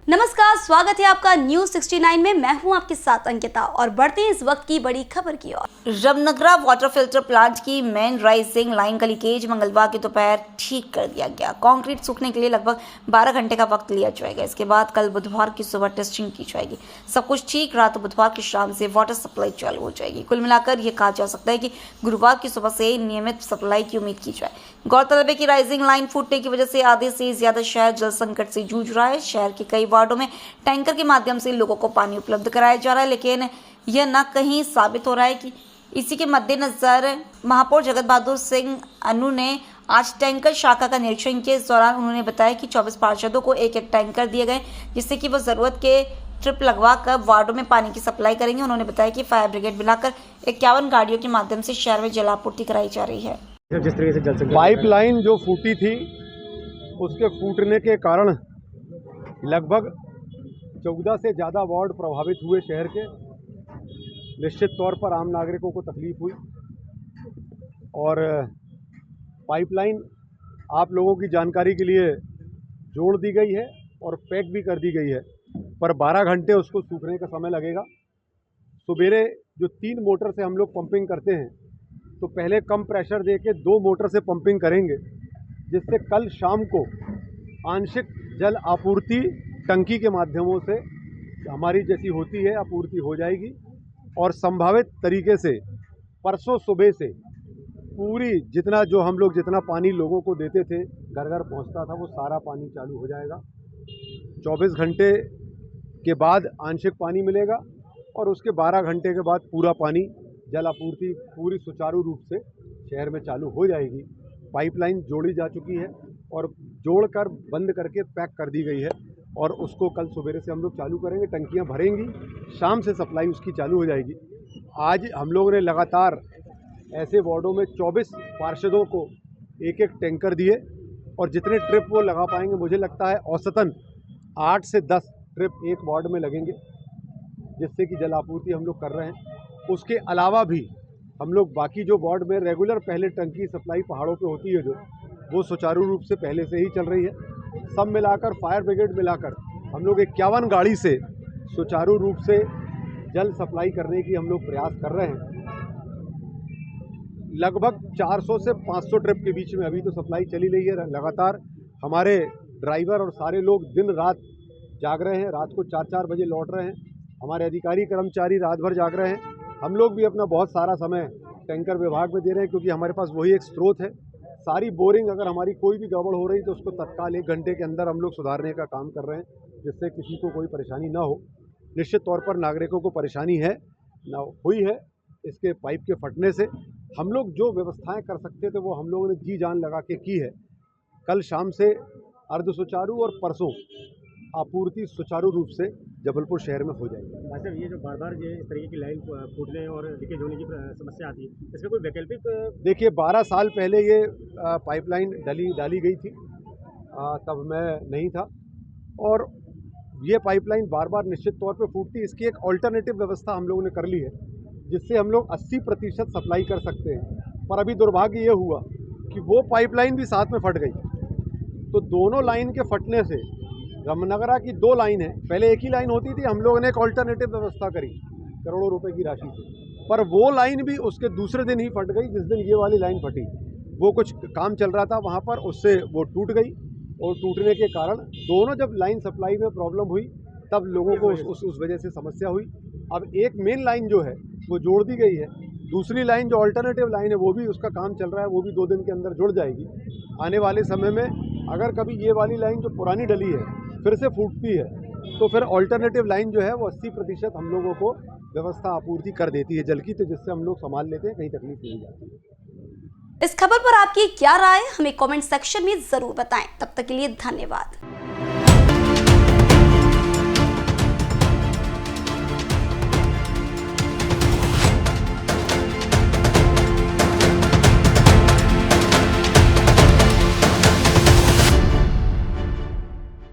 नमस्कार, स्वागत है आपका न्यूज 69 में। मैं हूं आपके साथ अंकिता और बढ़ते हैं इस वक्त की बड़ी खबर की ओर। रमनगरा वाटर फिल्टर प्लांट की मेन राइजिंग लाइन का लीकेज मंगलवार की दोपहर ठीक कर दिया गया। कंक्रीट सूखने के लिए लगभग 12 घंटे का वक्त लिया जाएगा। इसके बाद कल बुधवार की सुबह टेस्टिंग की जाएगी। सब कुछ ठीक रहा तो बुधवार की शाम से वाटर सप्लाई चालू हो जाएगी। कुल मिलाकर ये कहा जा सकता है कि गुरुवार की सुबह से नियमित सप्लाई की उम्मीद की जाए। गौरतलब है कि राइजिंग लाइन फूटने की वजह से आधे से ज्यादा शहर जल संकट से जूझ रहा है। शहर के कई वार्डों में टैंकर के माध्यम से लोगों को पानी उपलब्ध कराया जा रहा है, लेकिन यह न कहीं साबित हो रहा है कि इसी के मद्देनजर महापौर जगत बहादुर सिंह अनु ने आज टैंकर शाखा का निरीक्षण किया। इस दौरान उन्होंने बताया कि 24 पार्षदों को एक एक टैंकर दिए गए, जिससे कि वो जरूरत के ट्रिप लगवा कर वार्डों में पानी की सप्लाई करेंगे। उन्होंने बताया कि फायर ब्रिगेड मिलाकर 51 गाड़ियों के माध्यम से शहर में जलापूर्ति कराई जा रही है। जिस तरीके से जल संकट पाइपलाइन जो फूटी थी उसके फूटने के कारण लगभग 14 से ज़्यादा वार्ड प्रभावित हुए शहर के। निश्चित तौर पर आम नागरिकों को तकलीफ हुई और पाइपलाइन आप लोगों की जानकारी के लिए जोड़ दी गई है और पैक भी कर दी गई है, पर 12 घंटे उसको सूखने का समय लगेगा। सवेरे जो 3 मोटर से हम लोग पंपिंग करते हैं, तो पहले कम प्रेशर दे के 2 मोटर से पंपिंग करेंगे, जिससे कल शाम को आंशिक जल आपूर्ति टंकी के माध्यमों से हमारी जैसी होती है आपूर्ति हो जाएगी और संभावित तरीके से परसों सुबह से पूरी जितना पानी लोगों को देते थे, घर घर पहुंचता था, वो सारा पानी चालू हो जाएगा। 24 घंटे के बाद आंशिक पानी मिलेगा और उसके 12 घंटे के बाद पूरा पानी जल आपूर्ति पूरी सुचारू रूप से शहर में चालू हो जाएगी। पाइपलाइन जोड़ी जा चुकी है और जोड़कर बंद करके पैक कर दी गई है और उसको कल सवेरे से हम लोग चालू करेंगे। टंकियां भरेंगी, शाम से सप्लाई उसकी चालू हो जाएगी। आज हम लोगों ने लगातार ऐसे वार्डों में 24 पार्षदों को एक एक टैंकर दिए और जितने ट्रिप वो लगा पाएंगे, मुझे लगता है औसतन 8 से 10 ट्रिप एक वार्ड में लगेंगे, जिससे कि जल आपूर्ति हम लोग कर रहे हैं। उसके अलावा भी हम लोग बाकी जो वार्ड में रेगुलर पहले टंकी सप्लाई पहाड़ों पे होती है जो, वो सुचारू रूप से पहले से ही चल रही है। सब मिलाकर फायर ब्रिगेड मिलाकर हम लोग 51 गाड़ी से सुचारू रूप से जल सप्लाई करने की हम लोग प्रयास कर रहे हैं। लगभग 400 से 500 ट्रिप के बीच में अभी तो सप्लाई चली रही है। लगातार हमारे ड्राइवर और सारे लोग दिन रात जाग रहे हैं, रात को 4-4 बजे लौट रहे हैं। हमारे अधिकारी कर्मचारी रात भर जाग रहे हैं। हम लोग भी अपना बहुत सारा समय टैंकर विभाग में दे रहे हैं, क्योंकि हमारे पास वही एक स्रोत है। सारी बोरिंग अगर हमारी कोई भी गड़बड़ हो रही तो उसको तत्काल 1 घंटे के अंदर हम लोग सुधारने का काम कर रहे हैं, जिससे किसी को कोई परेशानी ना हो। निश्चित तौर पर नागरिकों को परेशानी है ना हुई है इसके पाइप के फटने से। हम लोग जो व्यवस्थाएं कर सकते थे वो हम लोगों ने जी जान लगा के की है। कल शाम से अर्ध सुचारू और परसों आपूर्ति सुचारू रूप से जबलपुर शहर में हो जाएगी। भाई साहब, ये जो बार-बार ये इस तरीके की लाइन फूटने और लीकेज होने की समस्या आती है, इसका कोई वैकल्पिक? देखिए, 12 साल पहले ये पाइपलाइन डाली गई थी, तब मैं नहीं था, और ये पाइपलाइन बार बार निश्चित तौर पे फूटती। इसकी एक ऑल्टरनेटिव व्यवस्था हम लोगों ने कर ली है, जिससे हम लोग 80% सप्लाई कर सकते हैं। पर अभी दुर्भाग्य ये हुआ कि वो पाइपलाइन भी साथ में फट गई, तो दोनों लाइन के फटने से रमनगरा की 2 लाइन है, पहले एक ही लाइन होती थी, हम लोगों ने एक ऑल्टरनेटिव व्यवस्था करी करोड़ों रुपए की राशि से, पर वो लाइन भी उसके दूसरे दिन ही फट गई। जिस दिन ये वाली लाइन फटी, वो कुछ काम चल रहा था वहाँ पर, उससे वो टूट गई और टूटने के कारण दोनों जब लाइन सप्लाई में प्रॉब्लम हुई तब लोगों को उस वजह से समस्या हुई। अब एक मेन लाइन जो है वो जोड़ दी गई है, दूसरी लाइन जो अल्टरनेटिव लाइन है वो भी उसका काम चल रहा है, वो भी 2 दिन के अंदर जुड़ जाएगी। आने वाले समय में अगर कभी ये वाली लाइन जो पुरानी डली है फिर से फूटती है, तो फिर अल्टरनेटिव लाइन जो है वो 80% हम लोगों को व्यवस्था आपूर्ति कर देती है जल की, तो जिससे हम लोग संभाल लेते हैं, कहीं तकलीफ नहीं जाती है। इस खबर पर आपकी क्या राय है, हमें कमेंट सेक्शन में जरूर बताएं। तब तक के लिए धन्यवाद।